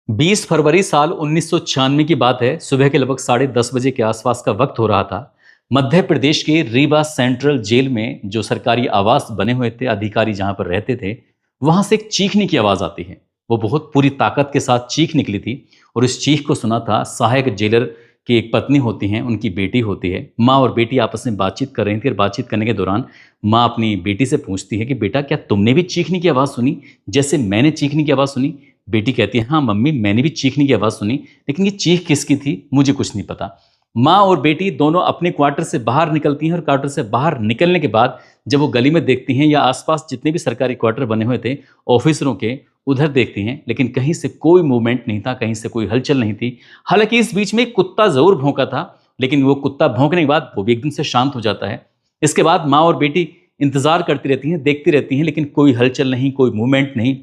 20 फरवरी साल 1996 की बात है। सुबह के लगभग 10:30 बजे के आसपास का वक्त हो रहा था। मध्य प्रदेश के रीवा सेंट्रल जेल में जो सरकारी आवास बने हुए थे, अधिकारी जहां पर रहते थे, वहां से एक चीखने की आवाज आती है। वो बहुत पूरी ताकत के साथ चीख निकली थी और इस चीख को सुना था सहायक जेलर की एक पत्नी होती हैं, उनकी बेटी होती है। माँ और बेटी आपस में बातचीत कर रही थी और बातचीत करने के दौरान माँ अपनी बेटी से पूछती है कि बेटा, क्या तुमने भी चीखने की आवाज़ सुनी जैसे मैंने चीखने की आवाज़ सुनी? बेटी कहती है, हाँ मम्मी, मैंने भी चीखने की आवाज़ सुनी, लेकिन ये चीख किसकी थी मुझे कुछ नहीं पता। माँ और बेटी दोनों अपने क्वार्टर से बाहर निकलती हैं और क्वार्टर से बाहर निकलने के बाद जब वो गली में देखती हैं या आसपास जितने भी सरकारी क्वार्टर बने हुए थे ऑफिसरों के, उधर देखती हैं, लेकिन कहीं से कोई मूवमेंट नहीं था, कहीं से कोई हलचल नहीं थी। हालांकि इस बीच में एक कुत्ता जरूर भौंका था, लेकिन वो कुत्ता भौंकने के बाद वो भी एकदम से शांत हो जाता है। इसके बाद माँ और बेटी इंतजार करती रहती हैं, देखती रहती हैं, लेकिन कोई हलचल नहीं, कोई मूवमेंट नहीं,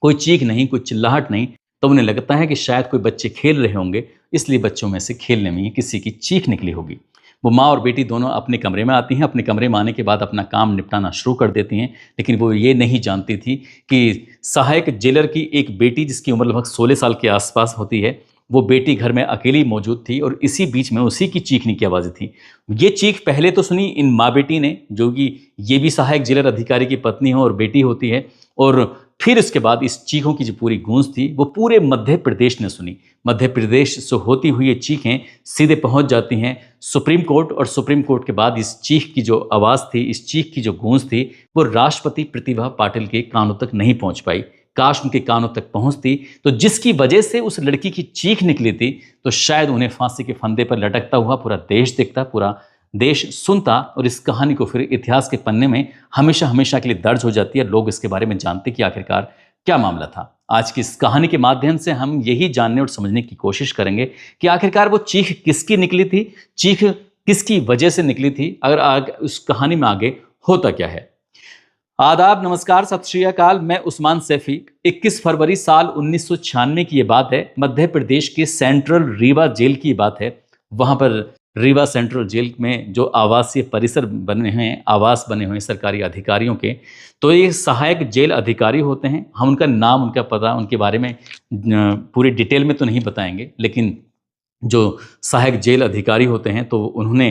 कोई चीख नहीं, कोई चिल्लाहट नहीं। तो उन्हें लगता है कि शायद कोई बच्चे खेल रहे होंगे, इसलिए बच्चों में से खेलने में ही किसी की चीख निकली होगी। वो माँ और बेटी दोनों अपने कमरे में आती हैं। अपने कमरे में आने के बाद अपना काम निपटाना शुरू कर देती हैं, लेकिन वो ये नहीं जानती थी कि सहायक जेलर की एक बेटी, जिसकी उम्र लगभग 16 साल के आसपास होती है, वो बेटी घर में अकेली मौजूद थी और इसी बीच में उसी की चीखने की आवाज़ें थी। ये चीख पहले तो सुनी इन माँ बेटी ने, जो कि ये भी सहायक जेलर अधिकारी की पत्नी हो और बेटी होती है, और फिर इसके बाद इस चीखों की जो पूरी गूंज थी वो पूरे मध्य प्रदेश ने सुनी। मध्य प्रदेश से होती हुई ये चीखें सीधे पहुंच जाती हैं सुप्रीम कोर्ट, और सुप्रीम कोर्ट के बाद इस चीख की जो आवाज़ थी, इस चीख की जो गूंज थी, वो राष्ट्रपति प्रतिभा पाटिल के कानों तक नहीं पहुंच पाई। काश उनके कानों तक पहुंचती, तो जिसकी वजह से उस लड़की की चीख निकली थी, तो शायद उन्हें फांसी के फंदे पर लटकता हुआ पूरा देश देखता, पूरा देश सुनता, और इस कहानी को फिर इतिहास के पन्ने में हमेशा हमेशा के लिए दर्ज हो जाती है। लोग इसके बारे में जानते कि आखिरकार क्या मामला था। आज की इस कहानी के माध्यम से हम यही जानने और समझने की कोशिश करेंगे कि आखिरकार वो चीख किसकी निकली थी, चीख किसकी वजह से निकली थी, अगर उस कहानी में आगे होता क्या है। आदाब, नमस्कार, सत श्री अकाल। मैं उस्मान सैफी। 21 फरवरी साल 1996 की ये बात है। मध्य प्रदेश के सेंट्रल रीवा जेल की बात है। वहां पर रीवा सेंट्रल जेल में जो आवासीय परिसर बने हैं, आवास बने हुए हैं सरकारी अधिकारियों के, तो ये सहायक जेल अधिकारी होते हैं। हम उनका नाम, उनका पता, उनके बारे में पूरी डिटेल में तो नहीं बताएंगे, लेकिन जो सहायक जेल अधिकारी होते हैं तो उन्होंने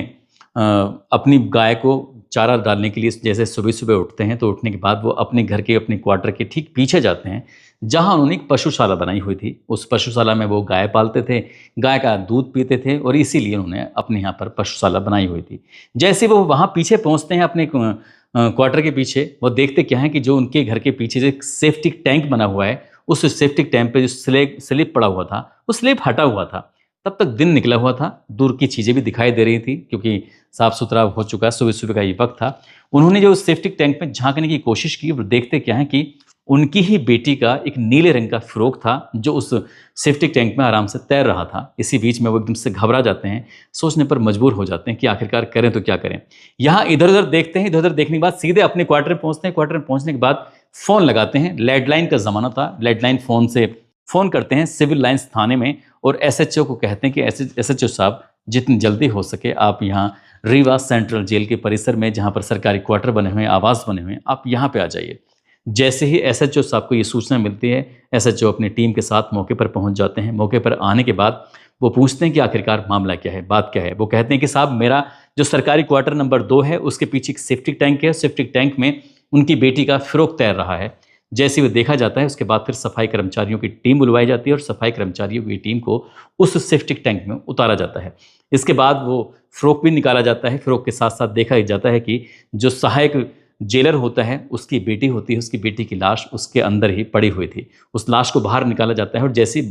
अपनी गाय को चारा डालने के लिए जैसे सुबह सुबह उठते हैं, तो उठने के बाद वो अपने घर के, अपने क्वार्टर के ठीक पीछे जाते हैं, जहां उन्होंने एक पशुशाला बनाई हुई थी। उस पशुशाला में वो गाय पालते थे, गाय का दूध पीते थे, और इसीलिए उन्होंने अपने यहाँ पर पशुशाला बनाई हुई थी। जैसे वो वहाँ पीछे पहुँचते हैं अपने क्वार्टर के पीछे, वो देखते क्या है कि जो उनके घर के पीछे जो एक सेफ्टिक टैंक बना हुआ है, उस सेफ्टिक टैंक पे जो स्लिप पड़ा हुआ था, वो स्लिप हटा हुआ था। तब तक दिन निकला हुआ था, दूर की चीज़ें भी दिखाई दे रही थी, क्योंकि साफ सुथरा हो चुका, सुबह सुबह का ये वक्त था। उन्होंने जो सेफ्टिक टैंक में झांकने की कोशिश की, वो देखते क्या है कि उनकी ही बेटी का एक नीले रंग का फ्रॉक था, जो उस सेफ्टिक टैंक में आराम से तैर रहा था। इसी बीच में वो एकदम से घबरा जाते हैं, सोचने पर मजबूर हो जाते हैं कि आखिरकार करें तो क्या करें। यहाँ इधर उधर देखते हैं, इधर उधर देखने के बाद सीधे अपने क्वार्टर में पहुंचते हैं। क्वार्टर में पहुंचने के बाद फ़ोन लगाते हैं। लैंडलाइन का ज़माना था, लैंडलाइन फ़ोन से फ़ोन करते हैं सिविल लाइन्स थाने में, और एसएचओ को कहते हैं कि एसएचओ साहब, जितनी जल्दी हो सके आप यहाँ रीवा सेंट्रल जेल के परिसर में, जहाँ पर सरकारी क्वार्टर बने हुए हैं, आवास बने हुए हैं, आप यहाँ पे आ जाइए। जैसे ही एसएचओ साहब को ये सूचना मिलती है, एसएचओ अपनी टीम के साथ मौके पर पहुंच जाते हैं। मौके पर आने के बाद वो पूछते हैं कि आखिरकार मामला क्या है, बात क्या है। वो कहते हैं कि साहब, मेरा जो सरकारी क्वार्टर नंबर 2 है, उसके पीछे एक सेफ्टिक टैंक है, सेफ्टिक टैंक में उनकी बेटी का फ्रॉक तैर रहा है। जैसे वो देखा जाता है, उसके बाद फिर सफाई कर्मचारियों की टीम बुलवाई जाती है और सफाई कर्मचारियों की टीम को उस सेफ्टिक टैंक में उतारा जाता है। इसके बाद वो फ्रॉक भी निकाला जाता है। फ्रॉक के साथ साथ देखा जाता है कि जो सहायक जेलर होता है, उसकी बेटी होती है, उसकी बेटी की लाश उसके अंदर ही पड़ी हुई थी। उस लाश को बाहर निकाला जाता है, और जैसे ही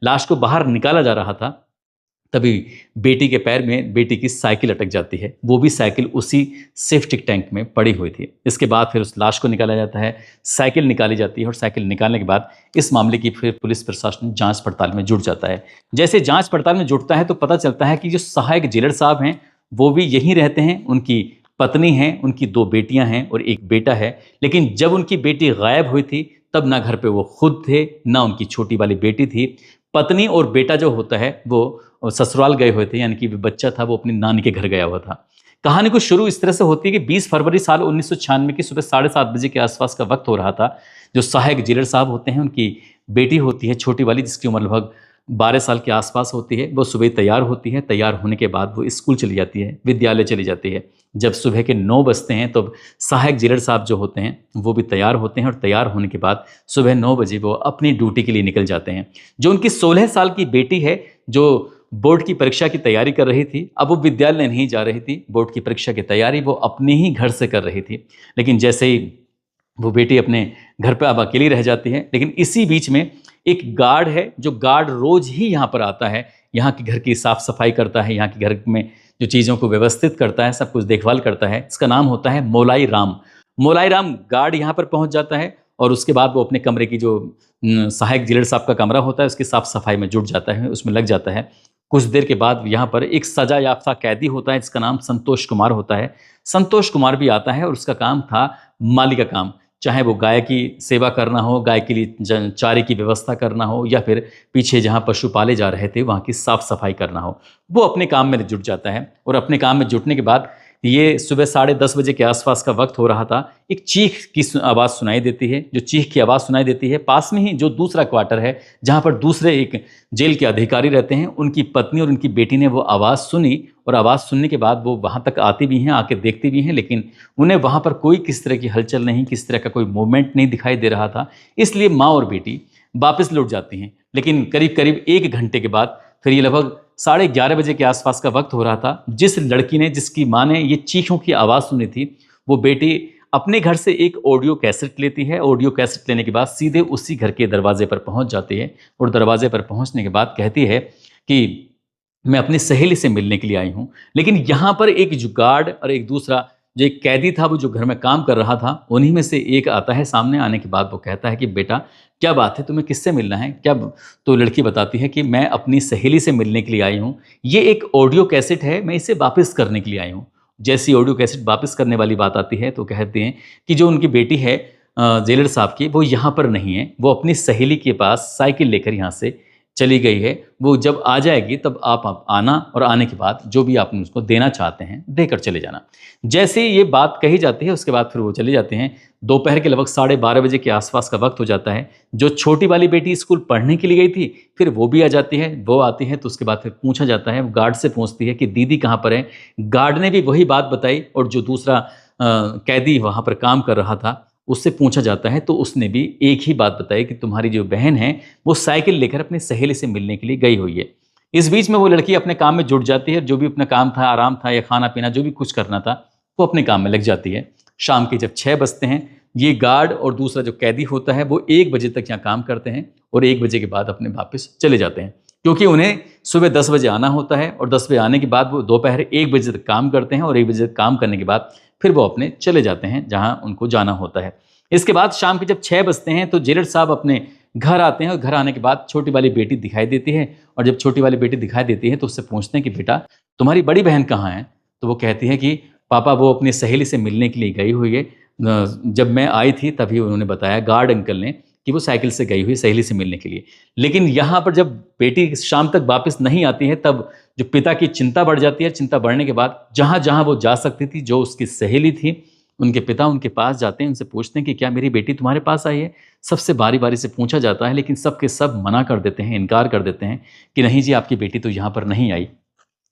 लाश को बाहर निकाला जा रहा था, तभी बेटी के पैर में बेटी की साइकिल अटक जाती है। वो भी साइकिल उसी सेफ्टिक टैंक में पड़ी हुई थी। इसके बाद फिर उस लाश को निकाला जाता है, साइकिल निकाली जाती है, और साइकिल निकालने के बाद इस मामले की फिर पुलिस प्रशासन जांच पड़ताल में जुट जाता है। जैसे जांच पड़ताल में जुटता है, तो पता चलता है कि जो सहायक जेलर साहब हैं, वो भी यहीं रहते हैं। उनकी पत्नी हैं, उनकी 2 बेटियां हैं और एक बेटा है। लेकिन जब उनकी बेटी गायब हुई थी, तब ना घर पे वो खुद थे, ना उनकी छोटी वाली बेटी थी। पत्नी और बेटा जो होता है, वो ससुराल गए हुए थे, यानी कि बच्चा था वो अपनी नानी के घर गया हुआ था। कहानी को शुरू इस तरह से होती है कि 20 फरवरी साल 1996 की सुबह 7:30 बजे के आसपास का वक्त हो रहा था। जो सहायक जेलर साहब होते हैं, उनकी बेटी होती है छोटी वाली, जिसकी उम्र लगभग 12 साल के आसपास होती है, वो सुबह तैयार होती है। तैयार होने के बाद वो स्कूल चली जाती है, विद्यालय चली जाती है। जब सुबह के 9 बजते हैं तो सहायक जेलर साहब जो होते हैं वो भी तैयार होते हैं, और तैयार होने के बाद सुबह 9 बजे वो अपनी ड्यूटी के लिए निकल जाते हैं। जो उनकी 16 साल की बेटी है, जो बोर्ड की परीक्षा की तैयारी कर रही थी, अब वो विद्यालय नहीं जा रही थी, बोर्ड की परीक्षा की तैयारी वो अपने ही घर से कर रही थी। लेकिन जैसे ही वो बेटी अपने घर पे अब अकेली रह जाती है, लेकिन इसी बीच में एक गार्ड है, जो गार्ड रोज ही यहाँ पर आता है, यहाँ के घर की साफ सफाई करता है, यहाँ के घर में जो चीज़ों को व्यवस्थित करता है, सब कुछ देखभाल करता है। इसका नाम होता है मोलाई राम। मोलाई राम गार्ड यहाँ पर पहुँच जाता है, और उसके बाद वो अपने कमरे की जो सहायक जेलर साहब का कमरा होता है उसकी साफ सफाई में जुट जाता है, उसमें लग जाता है। कुछ देर के बाद यहाँ पर एक सजा याफ्ता कैदी होता है, जिसका नाम संतोष कुमार होता है। संतोष कुमार भी आता है, और उसका काम था माली का काम, चाहे वो गाय की सेवा करना हो, गाय के लिए चारे की व्यवस्था करना हो, या फिर पीछे जहाँ पशु पाले जा रहे थे वहाँ की साफ सफाई करना हो, वो अपने काम में जुट जाता है। और अपने काम में जुटने के बाद ये सुबह 10:30 बजे के आसपास का वक्त हो रहा था, एक चीख की आवाज़ सुनाई देती है। जो चीख की आवाज़ सुनाई देती है, पास में ही जो दूसरा क्वार्टर है जहाँ पर दूसरे एक जेल के अधिकारी रहते हैं, उनकी पत्नी और उनकी बेटी ने वो आवाज़ सुनी, और आवाज़ सुनने के बाद वो वहाँ तक आती भी हैं, आके देखती भी हैं, लेकिन उन्हें वहाँ पर कोई किस तरह की हलचल नहीं, किस तरह का कोई मूवमेंट नहीं दिखाई दे रहा था। इसलिए माँ और बेटी वापस लौट जाती हैं। लेकिन करीब करीब 1 घंटे के बाद फिर ये लगभग 11:30 बजे के आसपास का वक्त हो रहा था, जिस लड़की ने, जिसकी माँ ने ये चीखों की आवाज़ सुनी थी, वो बेटी अपने घर से एक ऑडियो कैसेट लेती है। ऑडियो कैसेट लेने के बाद सीधे उसी घर के दरवाजे पर पहुंच जाती है, और दरवाजे पर पहुंचने के बाद कहती है कि मैं अपनी सहेली से मिलने के लिए आई हूँ। लेकिन यहाँ पर एक जो गार्ड और एक दूसरा जो एक कैदी था, वो जो घर में काम कर रहा था, उन्हीं में से एक आता है। सामने आने के बाद वो कहता है कि बेटा क्या बात है, तुम्हें किससे मिलना है, क्या? तो लड़की बताती है कि मैं अपनी सहेली से मिलने के लिए आई हूँ, ये एक ऑडियो कैसेट है, मैं इसे वापस करने के लिए आई हूँ। जैसी ऑडियो कैसेट वापस करने वाली बात आती है तो कहते हैं कि जो उनकी बेटी है जेलर साहब की, वो यहाँ पर नहीं है, वो अपनी सहेली के पास साइकिल लेकर यहाँ से चली गई है। वो जब आ जाएगी तब आप आना, और आने के बाद जो भी आप उसको देना चाहते हैं देकर चले जाना। जैसे ये बात कही जाती है, उसके बाद फिर वो चले जाते हैं। दोपहर के लगभग 12:30 बजे के आसपास का वक्त हो जाता है। जो छोटी वाली बेटी स्कूल पढ़ने के लिए गई थी, फिर वो भी आ जाती है। वो आती है तो उसके बाद फिर पूछा जाता है, गार्ड से पूछती है कि दीदी कहाँ पर है। गार्ड ने भी वही बात बताई, और जो दूसरा कैदी वहाँ पर काम कर रहा था उससे पूछा जाता है तो उसने भी एक ही बात बताई कि तुम्हारी जो बहन है वो साइकिल लेकर अपनी सहेली से मिलने के लिए गई हुई है। इस बीच में वो लड़की अपने काम में जुट जाती है, जो भी अपना काम था, आराम था या खाना पीना जो भी कुछ करना था, वो अपने काम में लग जाती है। शाम के जब 6 बजते हैं, ये गार्ड और दूसरा जो कैदी होता है वो 1 बजे तक यहाँ काम करते हैं, और 1 बजे के बाद अपने वापस चले जाते हैं, क्योंकि उन्हें सुबह 10 बजे आना होता है, और 10 बजे आने के बाद वो दोपहर 1 बजे तक काम करते हैं, और 1 बजे तक काम करने के बाद फिर वो अपने चले जाते हैं जहाँ उनको जाना होता है। इसके बाद शाम के जब 6 बजते हैं तो जेलर साहब अपने घर आते हैं, और घर आने के बाद छोटी वाली बेटी दिखाई देती है, और जब छोटी वाली बेटी दिखाई देती है तो उससे पूछते हैं कि बेटा तुम्हारी बड़ी बहन कहाँ है? तो वो कहती है कि पापा वो अपनी सहेली से मिलने के लिए गई हुई है, जब मैं आई थी तभी उन्होंने बताया, गार्ड अंकल ने, कि वो साइकिल से गई हुई सहेली से मिलने के लिए। लेकिन यहाँ पर जब बेटी शाम तक वापस नहीं आती है, तब जो पिता की चिंता बढ़ जाती है। चिंता बढ़ने के बाद जहाँ जहाँ वो जा सकती थी, जो उसकी सहेली थी, उनके पिता उनके पास जाते हैं, उनसे पूछते हैं कि क्या मेरी बेटी तुम्हारे पास आई है? सबसे बारी बारी से पूछा जाता है, लेकिन सब के सब मना कर देते हैं, इनकार कर देते हैं कि नहीं जी, आपकी बेटी तो यहाँ पर नहीं आई।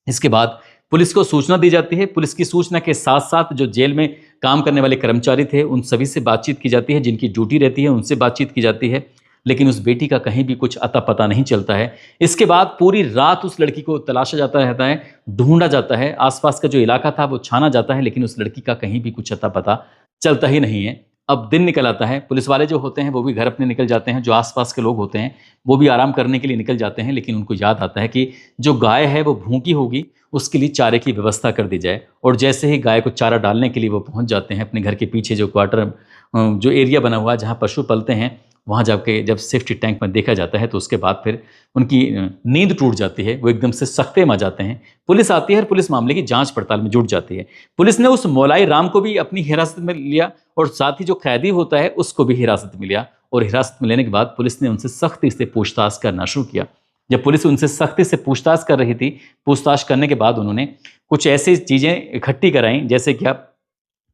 इसके बाद पुलिस को सूचना दी जाती है। पुलिस की सूचना के साथ साथ जो जेल में काम करने वाले कर्मचारी थे, उन सभी से बातचीत की जाती है, जिनकी ड्यूटी रहती है उनसे बातचीत की जाती है, लेकिन उस बेटी का कहीं भी कुछ अता पता नहीं चलता है। इसके बाद पूरी रात उस लड़की को तलाशा जाता रहता है, ढूंढा जाता है, आसपास का जो इलाका था वो छाना जाता है, लेकिन उस लड़की का कहीं भी कुछ अता पता चलता ही नहीं है। अब दिन निकल आता है, पुलिस वाले जो होते हैं वो भी घर अपने निकल जाते हैं, जो आसपास के लोग होते हैं वो भी आराम करने के लिए निकल जाते हैं, लेकिन उनको याद आता है कि जो गाय है वो भूखी होगी, उसके लिए चारे की व्यवस्था कर दी जाए। और जैसे ही गाय को चारा डालने के लिए वो पहुंच जाते हैं, अपने घर के पीछे जो क्वार्टर जो एरिया बना हुआ है जहाँ पशु पलते हैं, वहाँ जाके जब सेफ्टी टैंक में देखा जाता है तो उसके बाद फिर उनकी नींद टूट जाती है, वो एकदम से सख्ते में आ जाते हैं। पुलिस आती है और पुलिस मामले की जांच पड़ताल में जुट जाती है। पुलिस ने उस मोलाई राम को भी अपनी हिरासत में लिया, और साथ ही जो कैदी होता है उसको भी हिरासत में लिया, और हिरासत में लेने के बाद पुलिस ने उनसे सख्ती से पूछताछ करना शुरू किया। जब पुलिस उनसे सख्ती से पूछताछ कर रही थी, पूछताछ करने के बाद उन्होंने कुछ ऐसी चीज़ें इकट्ठी कराई, जैसे कि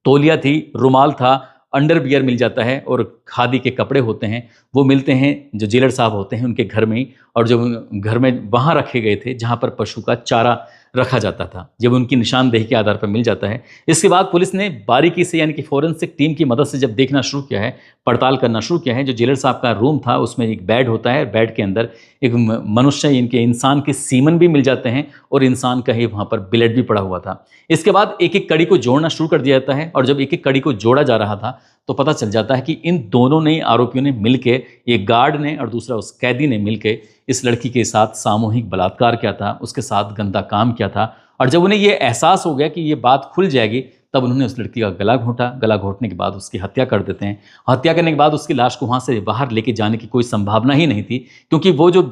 तौलिया थी, रुमाल था, अंडरवियर मिल जाता है और खादी के कपड़े होते हैं वो मिलते हैं जो जेलर साहब होते हैं उनके घर में ही, और जो घर में वहाँ रखे गए थे जहाँ पर पशु का चारा रखा जाता था, जब उनकी निशानदेही के आधार पर मिल जाता है। इसके बाद पुलिस ने बारीकी से यानी कि फोरेंसिक टीम की मदद से जब देखना शुरू किया है, पड़ताल करना शुरू किया है, जो जेलर साहब का रूम था उसमें एक बेड होता है, बेड के अंदर एक मनुष्य इनके इंसान के सीमन भी मिल जाते हैं और इंसान का ही वहाँ पर ब्लड भी पड़ा हुआ था। इसके बाद एक एक कड़ी को जोड़ना शुरू कर दिया जाता है, और जब एक एक कड़ी को जोड़ा जा रहा था तो पता चल जाता है कि इन दोनों ने आरोपियों ने मिलके, ये गार्ड ने और दूसरा उस कैदी ने मिलके इस लड़की के साथ सामूहिक बलात्कार किया था, उसके साथ गंदा काम किया था। और जब उन्हें ये एहसास हो गया कि ये बात खुल जाएगी, तब उन्होंने उस लड़की का गला घोंटा। गला घोंटने के बाद उसकी हत्या कर देते हैं। हत्या करने के बाद उसकी लाश को वहाँ से बाहर लेके जाने की कोई संभावना ही नहीं थी, क्योंकि वो जो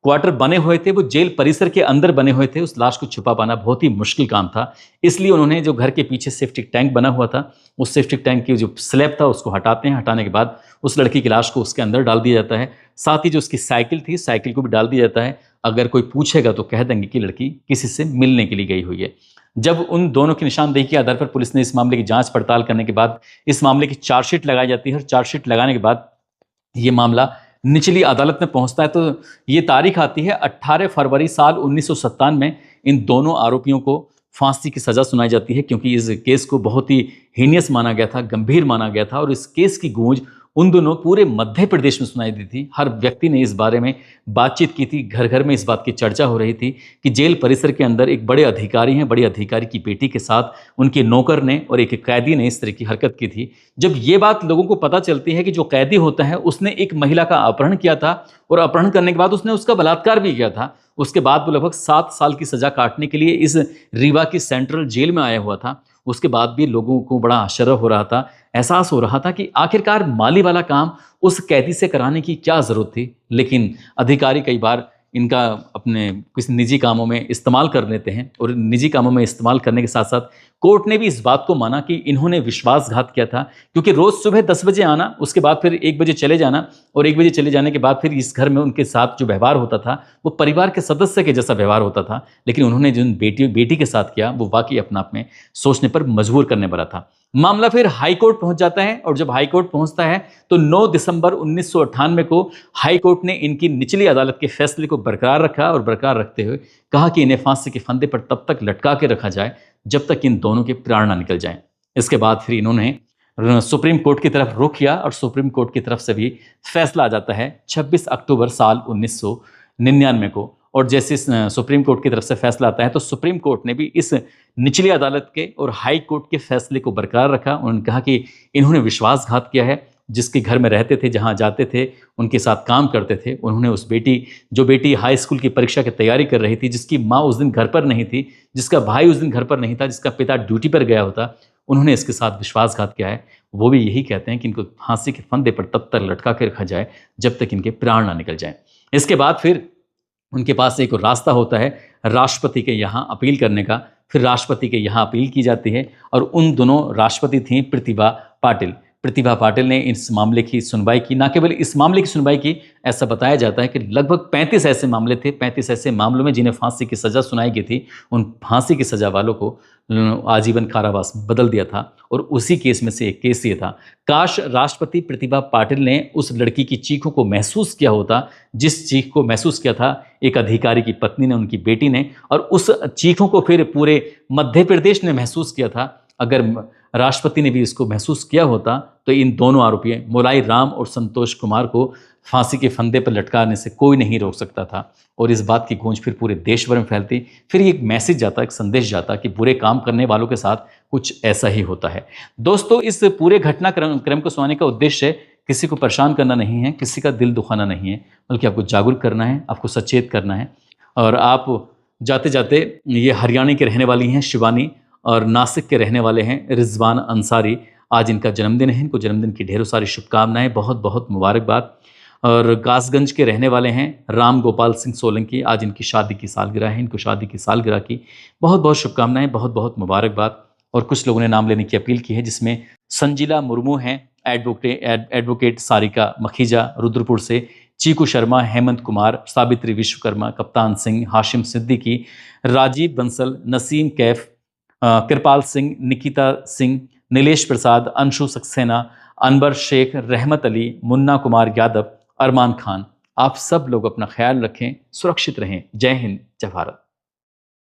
क्वार्टर बने हुए थे वो जेल परिसर के अंदर बने हुए थे। उस लाश को छुपा पाना बहुत ही मुश्किल काम था। इसलिए उन्होंने जो घर के पीछे सेफ्टिक टैंक बना हुआ था, उस सेफ्टिक टैंक की जो स्लैब था उसको हटाते हैं। हटाने के बाद उस लड़की की लाश को उसके अंदर डाल दिया जाता है। साथ ही जो उसकी साइकिल थी, साइकिल को भी डाल दिया जाता है। अगर कोई पूछेगा तो कह देंगे कि लड़की किसी से मिलने के लिए गई हुई है। जब उन दोनों की निशानदेही के आधार पर पुलिस ने इस मामले की जांच पड़ताल करने के बाद इस मामले की चार्जशीट लगाई जाती है, और चार्जशीट लगाने के बाद ये मामला निचली अदालत में पहुंचता है। तो ये तारीख आती है 18 फरवरी साल 1997 में। इन दोनों आरोपियों को फांसी की सज़ा सुनाई जाती है, क्योंकि इस केस को बहुत ही हीनियस माना गया था, गंभीर माना गया था, और इस केस की गूंज उन दोनों पूरे मध्य प्रदेश में सुनाई दी थी। हर व्यक्ति ने इस बारे में बातचीत की थी, घर घर में इस बात की चर्चा हो रही थी कि जेल परिसर के अंदर एक बड़े अधिकारी हैं, बड़े अधिकारी की बेटी के साथ उनके नौकर ने और एक कैदी ने इस तरह की हरकत की थी। जब ये बात लोगों को पता चलती है कि जो कैदी होता है उसने एक महिला का अपहरण किया था, और अपहरण करने के बाद उसने उसका बलात्कार भी किया था, उसके बाद वो लगभग 7 साल की सजा काटने के लिए इस रीवा की सेंट्रल जेल में आया हुआ था। उसके बाद भी लोगों को बड़ा आश्चर्य हो रहा था, एहसास हो रहा था कि आखिरकार माली वाला काम उस कैदी से कराने की क्या ज़रूरत थी। लेकिन अधिकारी कई बार इनका अपने किसी निजी कामों में इस्तेमाल कर लेते हैं, और निजी कामों में इस्तेमाल करने के साथ साथ कोर्ट ने भी इस बात को माना कि इन्होंने विश्वासघात किया था, क्योंकि रोज़ सुबह 10 बजे आना, उसके बाद फिर 1 बजे चले जाना, और 1 बजे चले जाने के बाद फिर इस घर में उनके साथ जो व्यवहार होता था वो परिवार के सदस्य के जैसा व्यवहार होता था। लेकिन उन्होंने जिन बेटी के साथ किया वो वाकई अपना आप में सोचने पर मजबूर करने वाला था। मामला फिर हाई कोर्ट पहुंच जाता है, और जब हाई कोर्ट पहुंचता है तो 9 दिसंबर 1998 को हाई कोर्ट ने इनकी निचली अदालत के फैसले को बरकरार रखा, और बरकरार रखते हुए कहा कि इन्हें फांसी के फंदे पर तब तक लटका के रखा जाए जब तक इन दोनों के प्राण ना निकल जाएं। इसके बाद फिर इन्होंने सुप्रीम कोर्ट की तरफ रुख किया, और सुप्रीम कोर्ट की तरफ से भी फैसला आ जाता है 26 अक्टूबर साल 1999 को। और जैसे सुप्रीम कोर्ट की तरफ से फैसला आता है तो सुप्रीम कोर्ट ने भी इस निचली अदालत के और हाई कोर्ट के फैसले को बरकरार रखा। उन्होंने कहा कि इन्होंने विश्वासघात किया है, जिसके घर में रहते थे, जहां जाते थे, उनके साथ काम करते थे। उन्होंने उस जो बेटी हाई स्कूल की परीक्षा की तैयारी कर रही थी, जिसकी माँ उस दिन घर पर नहीं थी, जिसका भाई उस दिन घर पर नहीं था, जिसका पिता ड्यूटी पर गया होता, उन्होंने इसके साथ विश्वासघात किया है। वो भी यही कहते हैं कि इनको फांसी के फंदे पर तब तक लटका के रखा जाए जब तक इनके प्राण ना निकल जाए। इसके बाद फिर उनके पास एक रास्ता होता है राष्ट्रपति के यहाँ अपील करने का। फिर राष्ट्रपति के यहाँ अपील की जाती है, और उन दोनों राष्ट्रपति थी प्रतिभा पाटिल। प्रतिभा पाटिल ने इस मामले की सुनवाई की। ना केवल इस मामले की सुनवाई की, ऐसा बताया जाता है कि लगभग 35 ऐसे मामले थे, 35 ऐसे मामलों में जिन्हें फांसी की सज़ा सुनाई गई थी, उन फांसी की सज़ा वालों को आजीवन कारावास बदल दिया था। और उसी केस में से एक केस ये था। काश राष्ट्रपति प्रतिभा पाटिल ने उस लड़की की चीखों को महसूस किया होता, जिस चीख को महसूस किया था एक अधिकारी की पत्नी ने, उनकी बेटी ने, और उस चीखों को फिर पूरे मध्य प्रदेश ने महसूस किया था। अगर राष्ट्रपति ने भी इसको महसूस किया होता तो इन दोनों आरोपियों मोलाई राम और संतोष कुमार को फांसी के फंदे पर लटकाने से कोई नहीं रोक सकता था। और इस बात की गूंज फिर पूरे देश भर में फैलती। फिर एक मैसेज जाता, एक संदेश जाता कि बुरे काम करने वालों के साथ कुछ ऐसा ही होता है। दोस्तों, इस पूरे घटनाक्रम को सुनाने का उद्देश्य किसी को परेशान करना नहीं है, किसी का दिल दुखाना नहीं है, बल्कि आपको जागरूक करना है, आपको सचेत करना है। और आप जाते जाते, ये हरियाणा की रहने वाली हैं शिवानी, और नासिक के रहने वाले हैं रिजवान अंसारी। आज इनका जन्मदिन है, इनको जन्मदिन की ढेरों सारी शुभकामनाएं, बहुत बहुत मुबारकबाद। और कासगंज के रहने वाले हैं राम गोपाल सिंह सोलंकी, आज इनकी शादी की सालगिरह है, इनको शादी की सालगिरह की बहुत बहुत शुभकामनाएं, बहुत बहुत मुबारकबाद। और कुछ लोगों ने नाम लेने की अपील की है, जिसमें संजिला मुर्मू हैं, एडवोकेट सारिका मखीजा रुद्रपुर से, चीकू शर्मा, हेमंत कुमार, सावित्री विश्वकर्मा, कप्तान सिंह, हाशिम सिद्दीकी, राजीव बंसल, नसीम कैफ, कृपाल सिंह, निकिता सिंह, नीलेश प्रसाद, अंशु सक्सेना, अनवर शेख, रहमत अली, मुन्ना कुमार यादव, अरमान खान, आप सब लोग अपना ख्याल रखें, सुरक्षित रहें। जय हिंद, जय भारत।